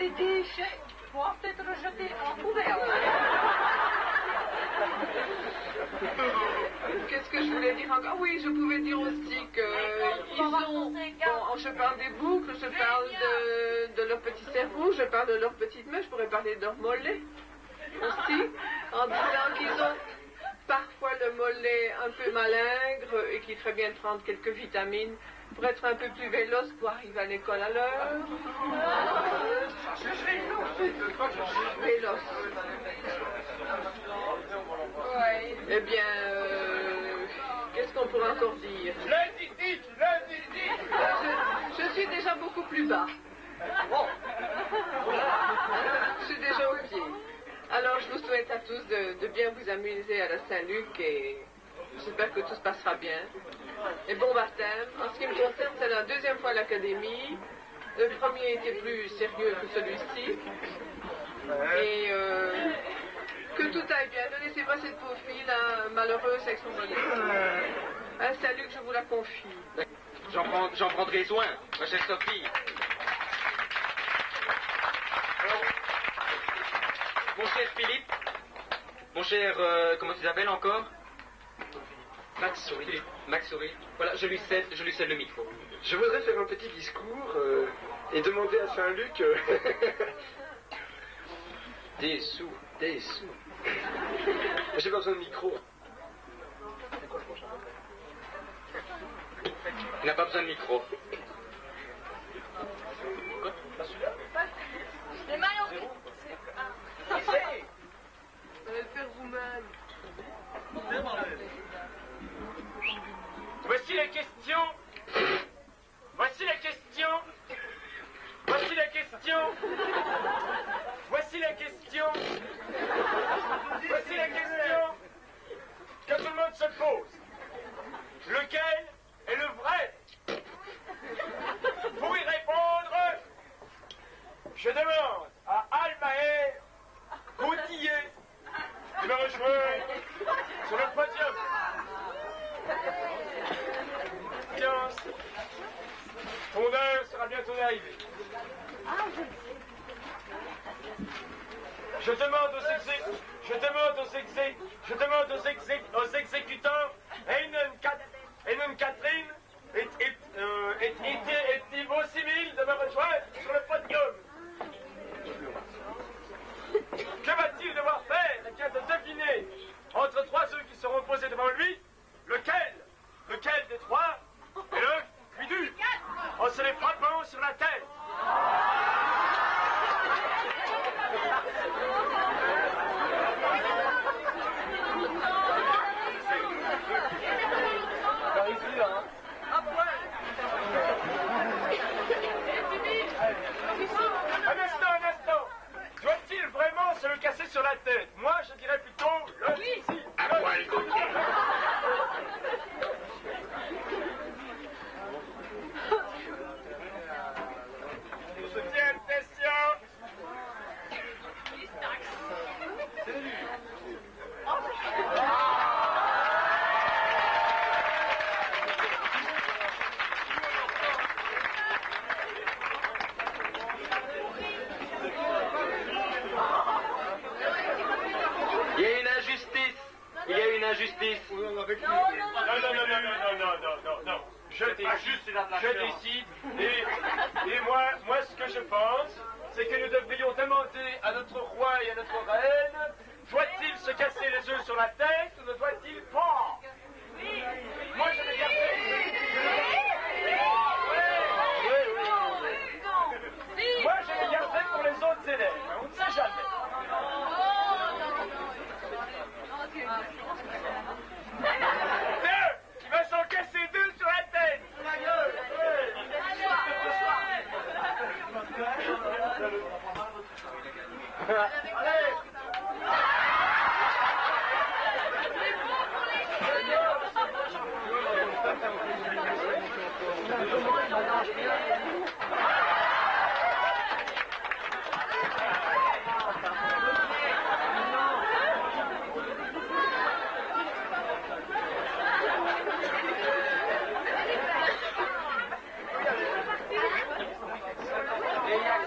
des déchets, faut peut-être le jeter en poubelle. Qu'est-ce que je voulais dire encore? Oui, je pouvais dire aussi que ils ont... Bon, je parle des boucles, je parle de leur petit cerveau, je parle de leurs petites mains, je pourrais parler de leur mollet aussi, en disant qu'ils ont parfois le mollet un peu malingre et qu'il ferait bien de prendre quelques vitamines pour être un peu plus véloce pour arriver à l'école à l'heure. Véloce. Ouais. Eh bien, qu'est-ce qu'on pourrait encore dire? Je suis déjà beaucoup plus bas. Je suis déjà au pied. Alors, je vous souhaite à tous de bien vous amuser à la Saint-Luc et j'espère que tout se passera bien. Et bon baptême. En ce qui me concerne, c'est la deuxième fois à l'Académie. Le premier était plus sérieux que celui-ci. Et que tout aille bien. Ne laissez pas cette pauvre fille là, malheureuse avec son bonnet. Un salut que je vous la confie. J'en prendrai soin, ma chère Sophie. Mon cher Philippe, mon cher, comment tu t'appelles encore? Max Souris. Max Souris. Voilà, je lui cède le micro. Je voudrais faire un petit discours et demander à Saint-Luc... Des sous. J'ai pas besoin de micro. Il n'a pas besoin de micro. C'est mal au Voici la question. Voici la question. Voici la question. Voici la question. Voici la question que tout le monde se pose. Lequel est le vrai? Pour y répondre, je demande à Almaer Gauthier de me rejoindre sur le podium. Science, ton heure sera bientôt arrivée. Je demande aux exécutants Einen Catherine et Thibaut Simil de me rejoindre sur le podium. Que va-t-il devoir faire? Il vient de deviner entre trois ceux qui seront posés devant lui lequel des trois est le plus dur en se les frappant sur la tête. Un instant. Doit-il vraiment se le casser sur la tête? Moi, je dirais plutôt le fusil. À poil. Deuxième question. Il y a une injustice. Non. Je décide. Et moi, ce que je pense, c'est que nous devrions demander à notre roi et à notre reine, doit-il se casser les œufs sur la tête ou ne doit-il pas? Moi, je vais garder. Moi, je vais garder pour les autres élèves. On ne sait jamais. Il va s'en casser deux sur la tête. Sur la gueule. Allez.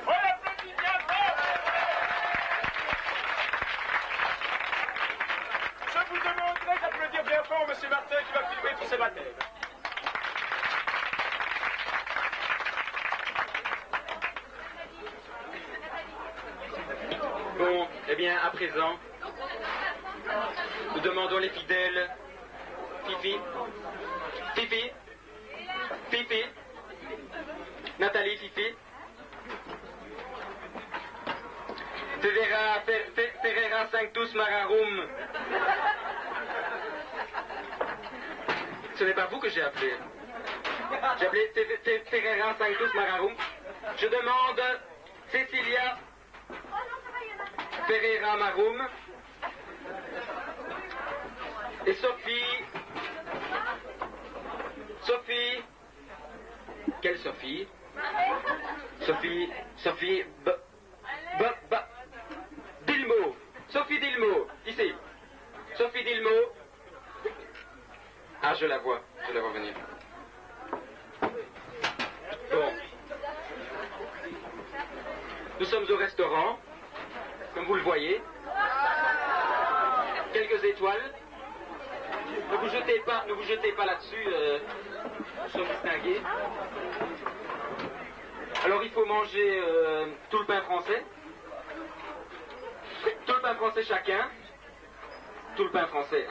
On applaudit bien. Bon, eh bien, à présent, nous demandons les fidèles. Fifi, Fifi, Fifi, Nathalie, Fifi. Ferreira Sanctus Mararum. Ce n'est pas vous que j'ai appelé. J'ai appelé Ferreira Sanctus Mararum. Je demande Cecilia Ferreira Marum et Sophie. Sophie. Quelle Sophie? Sophie Dilmo. Sophie Dilmo. Ici. Sophie Dilmo. Ah, je la vois venir. Bon. Nous sommes au restaurant, comme vous le voyez. Quelques étoiles. Ne vous jetez pas là-dessus. Nous sommes distingués. Alors il faut manger tout le pain français. Tout le pain français chacun. Tout le pain français.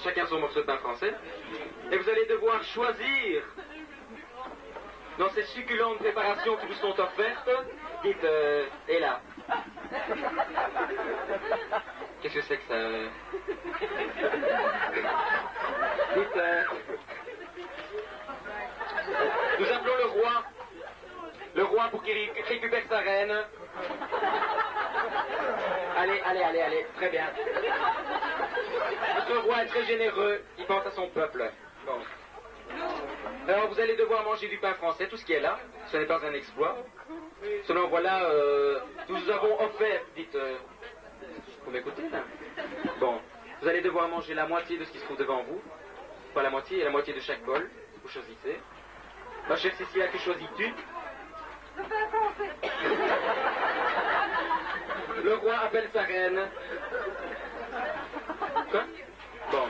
Chacun son morceau de pain français. Et vous allez devoir choisir dans ces succulentes préparations qui vous sont offertes. Dites, et là. Qu'est-ce que c'est que ça? Dites, nous appelons le roi pour qu'il récupère sa reine. Allez, très bien. Notre roi est très généreux, il pense à son peuple. Bon. Alors vous allez devoir manger du pain français, tout ce qui est là, ce n'est pas un exploit. Selon voilà, nous vous avons offert, dites, vous m'écoutez là? Bon, vous allez devoir manger la moitié de ce qui se trouve devant vous. Pas la moitié de chaque bol, vous choisissez. Ma chère Cécilia, que choisis-tu? Le roi appelle sa reine. Quoi? Bon.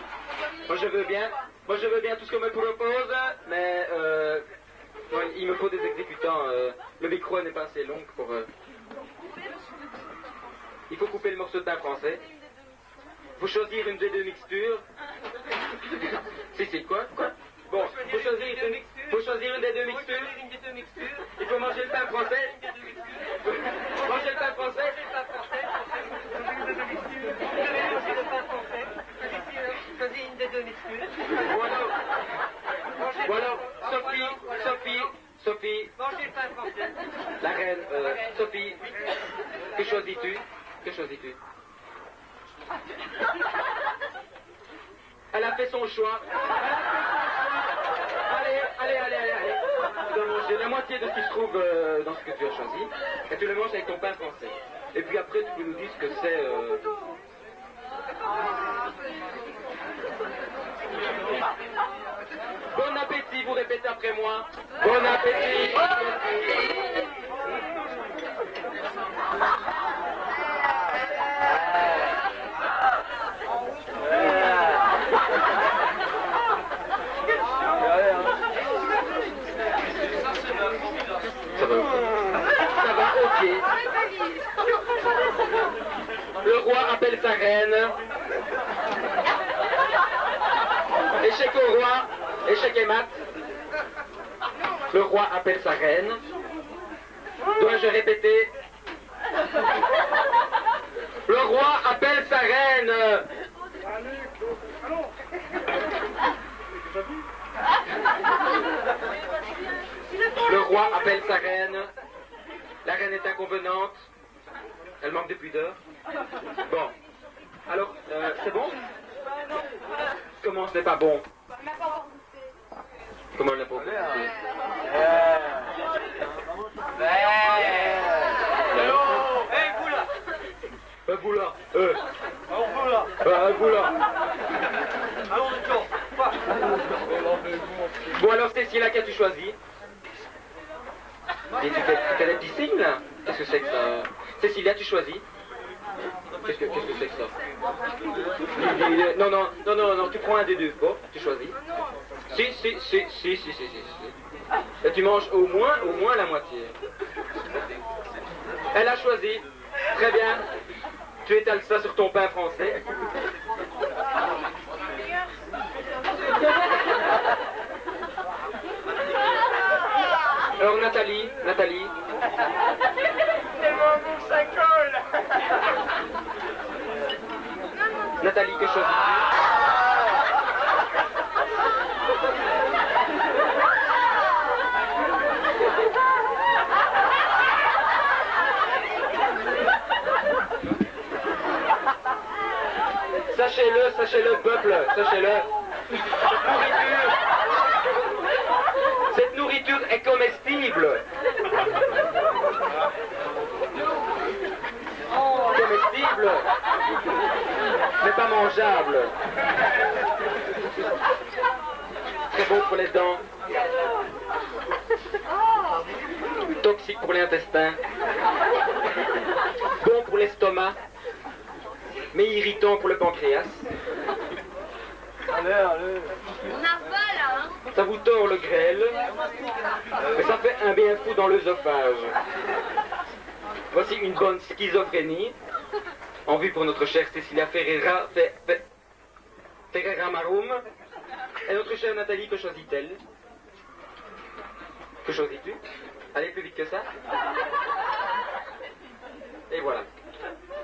Moi je veux bien tout ce qu'on me propose, mais il me faut des exécutants. Le micro n'est pas assez long pour... Il faut couper le morceau de pain français. Il faut choisir une des deux mixtures. Si, quoi? Bon, il faut choisir une des deux mixtures. Il faut manger le pain français. Manger le pain français. Choisis une des deux mixtures. Voilà, Sophie. Manger le pain français. La reine, Sophie. Que choisis-tu? Elle a fait son choix. Allez. Tu dois manger la moitié de ce qui se trouve dans ce que tu as choisi. Et tu le manges avec ton pain français. Et puis après, tu peux nous dire ce que c'est... Bon appétit, vous répétez après moi. Bon appétit. Ça va, ok. Le roi appelle sa reine. Échec au roi, échec et mat. Le roi appelle sa reine. Dois-je répéter? Le roi appelle sa reine. Le roi appelle sa reine. La reine est inconvenante. Elle manque de pudeur. Bon. Alors, c'est bon? Comment ce n'est pas bon? Comment elle n'a pas goûté? Vous là. Bon alors Cécilia, qu'as-tu choisi? Et tu fais des petits signes là? Qu'est-ce que c'est que ça? Cécilia, tu choisis? Qu'est-ce que c'est que ça? Non, tu prends un des deux. Bon, tu choisis. Si. Et tu manges au moins la moitié. Elle a choisi. Très bien. tu étales ça sur ton pain français. Alors Nathalie. Tellement bon que ça colle. Nathalie, que choisis-tu? Sachez-le, peuple, sachez-le. Cette nourriture est comestible. Comestible, mais pas mangeable. Très bon pour les dents. Toxique pour l'intestin. Bon pour l'estomac. Mais irritant pour le pancréas. Allez. On a pas là, hein. Ça vous tord le grêle, mais ça fait un bien fou dans l'œsophage. Voici une bonne schizophrénie, en vue pour notre chère Cecilia Ferreira Marum. Et notre chère Nathalie, que choisit-elle? Que choisis-tu? Allez plus vite que ça. Et voilà.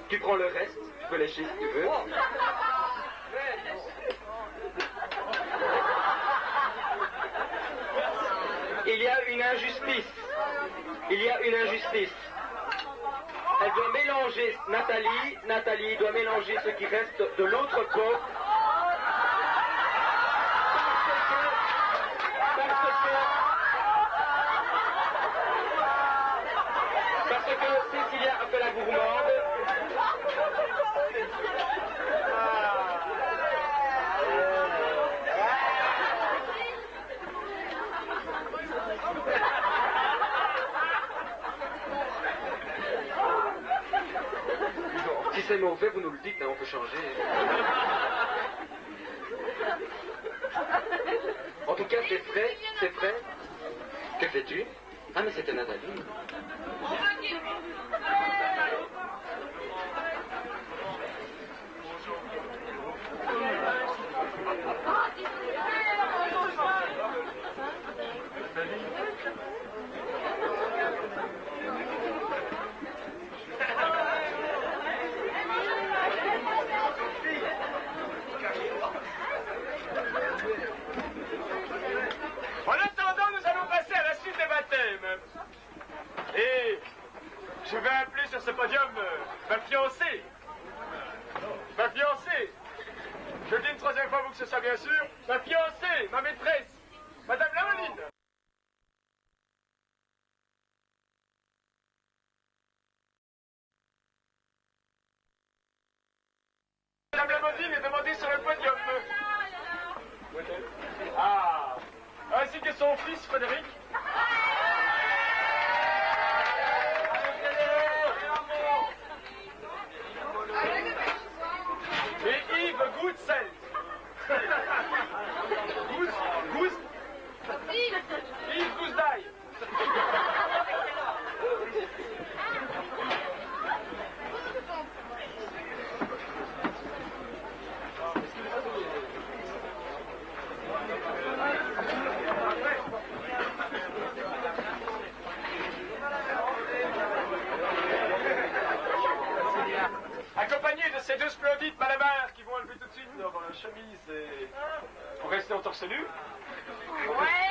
Tu prends le reste, tu peux lécher si tu veux. Il y a une injustice. Elle doit mélanger, Nathalie doit mélanger ce qui reste de l'autre pot. Parce que Cecilia a fait la gourmande. Si c'est mauvais, vous nous le dites, hein, on peut changer. En tout cas, c'est frais. Que fais-tu? Ah, mais c'était Nathalie. En attendant, nous allons passer à la suite des baptêmes. Et je vais appeler sur ce podium ma fiancée. Ma fiancée. Je le dis une troisième fois pour que ce soit bien sûr. Ma fiancée, ma maîtresse, Madame Lamoline. Madame Lamoline est demandée sur le podium. Ah, ainsi que son fils Frédéric. Et Yves Goudsel. Yves Gousdaille. Accompagné de ces deux splendides malamars qui vont enlever tout de suite leur chemise et pour rester en torse nu. Ouais.